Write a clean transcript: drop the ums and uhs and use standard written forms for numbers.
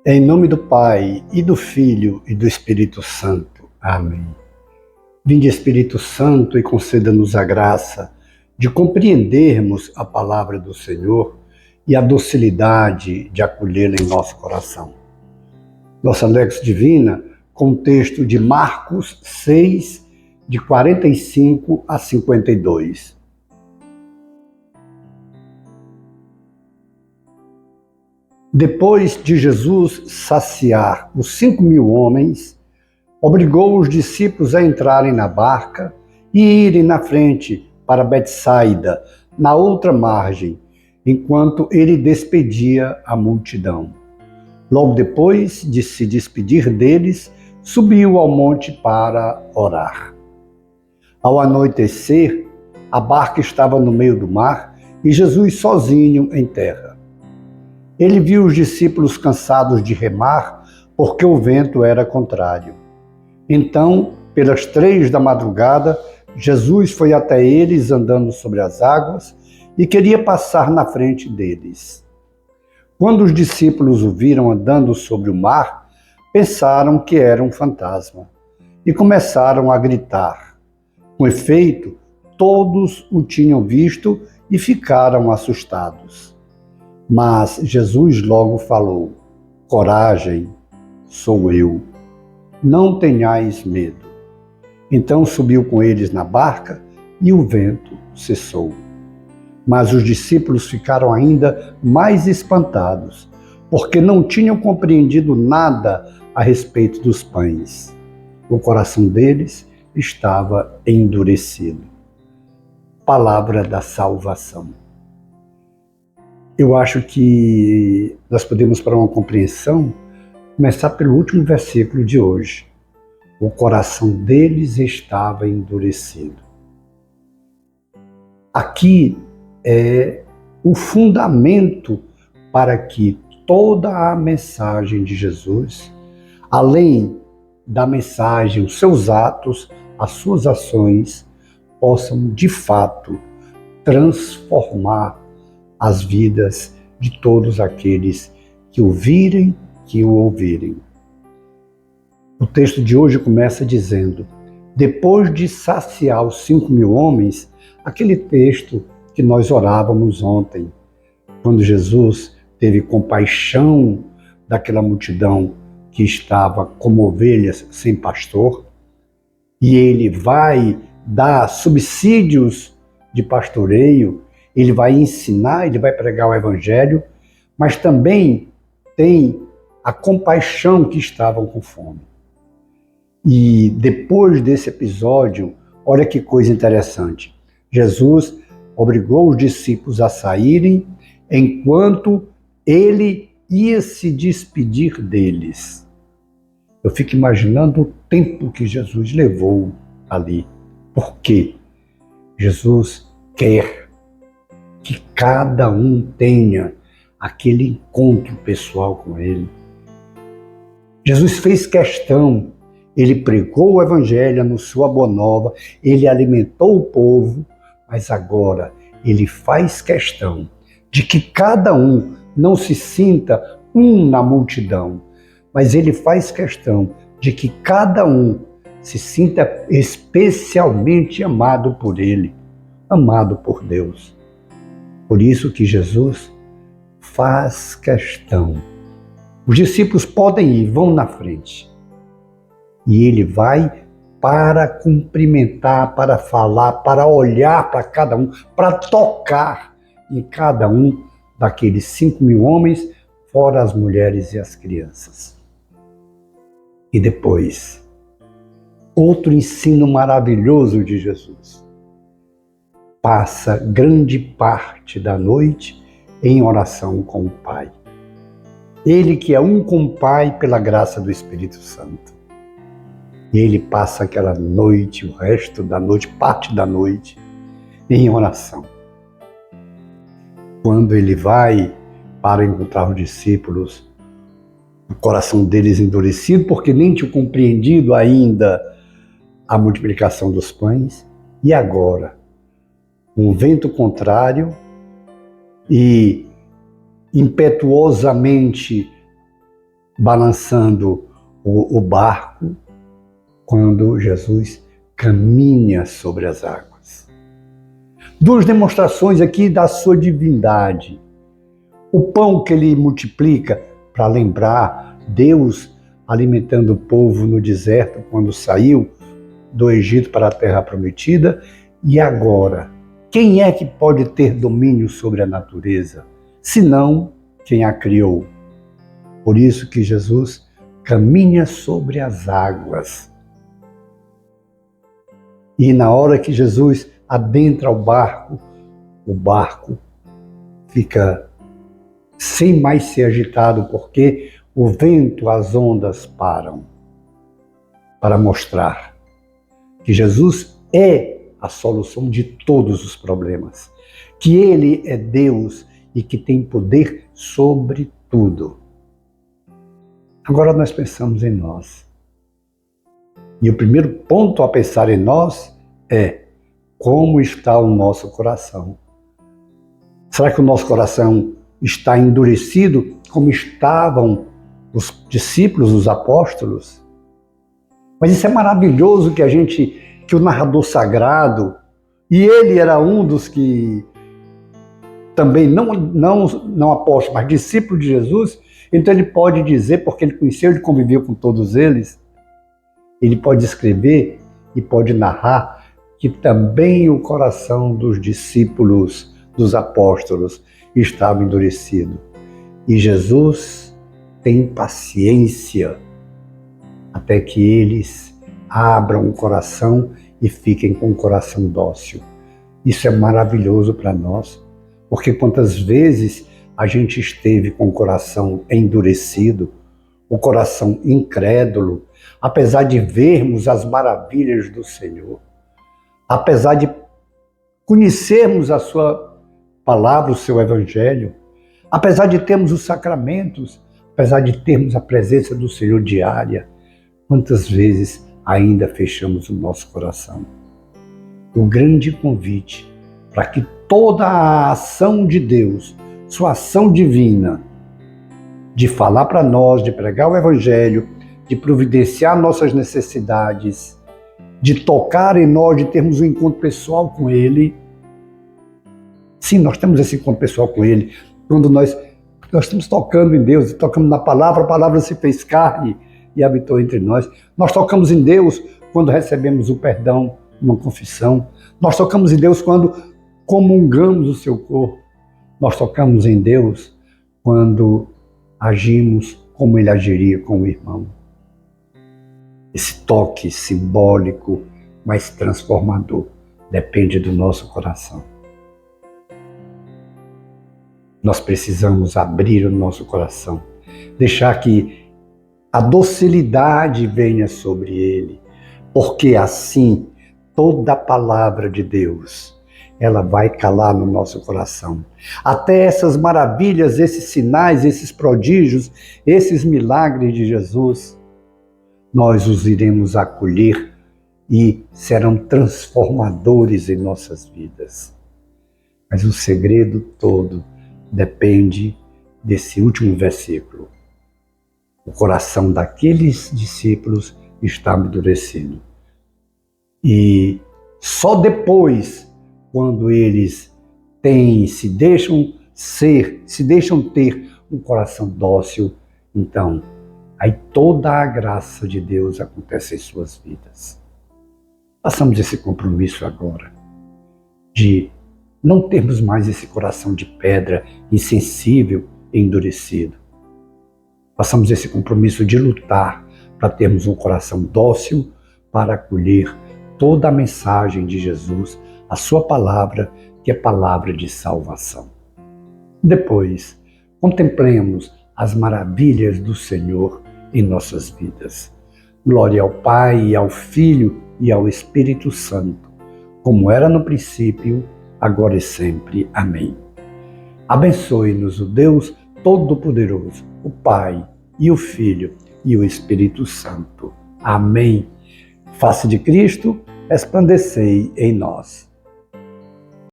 Em nome do Pai, e do Filho, e do Espírito Santo. Amém. Vinde, Espírito Santo, e conceda-nos a graça de compreendermos a palavra do Senhor e a docilidade de acolhê-la em nosso coração. Nossa Lex Divina, com o texto de Marcos 6, de 45 a 52. Depois de Jesus saciar os 5.000 homens, obrigou os discípulos a entrarem na barca e irem na frente para Betsaida, na outra margem, enquanto ele despedia a multidão. Logo depois de se despedir deles, subiu ao monte para orar. Ao anoitecer, a barca estava no meio do mar e Jesus sozinho em terra. Ele viu os discípulos cansados de remar, porque o vento era contrário. Então, pelas 3 da madrugada, Jesus foi até eles andando sobre as águas e queria passar na frente deles. Quando os discípulos o viram andando sobre o mar, pensaram que era um fantasma e começaram a gritar. Com efeito, todos o tinham visto e ficaram assustados. Mas Jesus logo falou: coragem, sou eu, não tenhais medo. Então subiu com eles na barca e o vento cessou. Mas os discípulos ficaram ainda mais espantados, porque não tinham compreendido nada a respeito dos pães. O coração deles estava endurecido. Palavra da salvação. Eu acho que nós podemos, para uma compreensão, começar pelo último versículo de hoje. O coração deles estava endurecido. Aqui é o fundamento para que toda a mensagem de Jesus, além da mensagem, os seus atos, as suas ações, possam de fato transformar as vidas de todos aqueles que o virem, que o ouvirem. O texto de hoje começa dizendo: depois de saciar os 5.000 homens, aquele texto que nós orávamos ontem, quando Jesus teve compaixão daquela multidão que estava como ovelhas sem pastor, e ele vai dar subsídios de pastoreio, ele vai ensinar, ele vai pregar o evangelho, mas também tem a compaixão que estavam com fome. E depois desse episódio, olha que coisa interessante. Jesus obrigou os discípulos a saírem enquanto ele ia se despedir deles. Eu fico imaginando o tempo que Jesus levou ali. Por quê? Jesus quer que cada um tenha aquele encontro pessoal com ele. Jesus fez questão, ele pregou o evangelho, anunciou a boa nova, ele alimentou o povo, mas agora ele faz questão de que cada um não se sinta um na multidão, mas ele faz questão de que cada um se sinta especialmente amado por ele, amado por Deus. Por isso que Jesus faz questão. Os discípulos podem ir, vão na frente. E ele vai para cumprimentar, para falar, para olhar para cada um, para tocar em cada um daqueles 5.000 homens, fora as mulheres e as crianças. E depois, outro ensino maravilhoso de Jesus. Passa grande parte da noite em oração com o Pai. Ele que é um com o Pai pela graça do Espírito Santo. E ele passa aquela noite, o resto da noite, parte da noite, em oração. Quando ele vai para encontrar os discípulos, o coração deles endurecido, porque nem tinham compreendido ainda a multiplicação dos pães, e agora um vento contrário e impetuosamente balançando o barco quando Jesus caminha sobre as águas. Duas demonstrações aqui da sua divindade. O pão que ele multiplica para lembrar Deus alimentando o povo no deserto quando saiu do Egito para a terra prometida. E agora, quem é que pode ter domínio sobre a natureza, senão quem a criou? Por isso que Jesus caminha sobre as águas. E na hora que Jesus adentra o barco fica sem mais ser agitado, porque o vento, as ondas param, para mostrar que Jesus é a solução de todos os problemas, que Ele é Deus e que tem poder sobre tudo. Agora nós pensamos em nós. E o primeiro ponto a pensar em nós é como está o nosso coração. Será que o nosso coração está endurecido como estavam os discípulos, os apóstolos? Mas isso é maravilhoso que o narrador sagrado, e ele era um dos que também não apóstolo, mas discípulo de Jesus, então ele pode dizer, porque ele conheceu, ele conviveu com todos eles, ele pode escrever e pode narrar que também o coração dos discípulos, dos apóstolos, estava endurecido. E Jesus tem paciência até que eles abram o coração e fiquem com o coração dócil. Isso é maravilhoso para nós, porque quantas vezes a gente esteve com o coração endurecido, o coração incrédulo, apesar de vermos as maravilhas do Senhor, apesar de conhecermos a sua palavra, o seu evangelho, apesar de termos os sacramentos, apesar de termos a presença do Senhor diária, quantas vezes ainda fechamos o nosso coração? O grande convite para que toda a ação de Deus, sua ação divina, de falar para nós, de pregar o evangelho, de providenciar nossas necessidades, de tocar em nós, de termos um encontro pessoal com Ele. Sim, nós temos esse encontro pessoal com Ele. Quando nós estamos tocando em Deus, tocamos na palavra, a palavra se fez carne e habitou entre nós. Nós tocamos em Deus quando recebemos o perdão, uma confissão. Nós tocamos em Deus quando comungamos o seu corpo. Nós tocamos em Deus quando agimos como Ele agiria com o irmão. Esse toque simbólico, mas transformador, depende do nosso coração. Nós precisamos abrir o nosso coração, deixar que a docilidade venha sobre ele, porque assim toda a palavra de Deus, ela vai calar no nosso coração. Até essas maravilhas, esses sinais, esses prodígios, esses milagres de Jesus, nós os iremos acolher e serão transformadores em nossas vidas. Mas o segredo todo depende desse último versículo. O coração daqueles discípulos está endurecido. E só depois, quando eles se deixam ter um coração dócil, então, aí toda a graça de Deus acontece em suas vidas. Façamos esse compromisso agora, de não termos mais esse coração de pedra, insensível e endurecido. Façamos esse compromisso de lutar para termos um coração dócil para acolher toda a mensagem de Jesus, a sua palavra, que é palavra de salvação. Depois, contemplemos as maravilhas do Senhor em nossas vidas. Glória ao Pai, e ao Filho e ao Espírito Santo, como era no princípio, agora e sempre. Amém. Abençoe-nos o Deus Todo-Poderoso, o Pai e o Filho e o Espírito Santo. Amém. Face de Cristo, resplandecei em nós.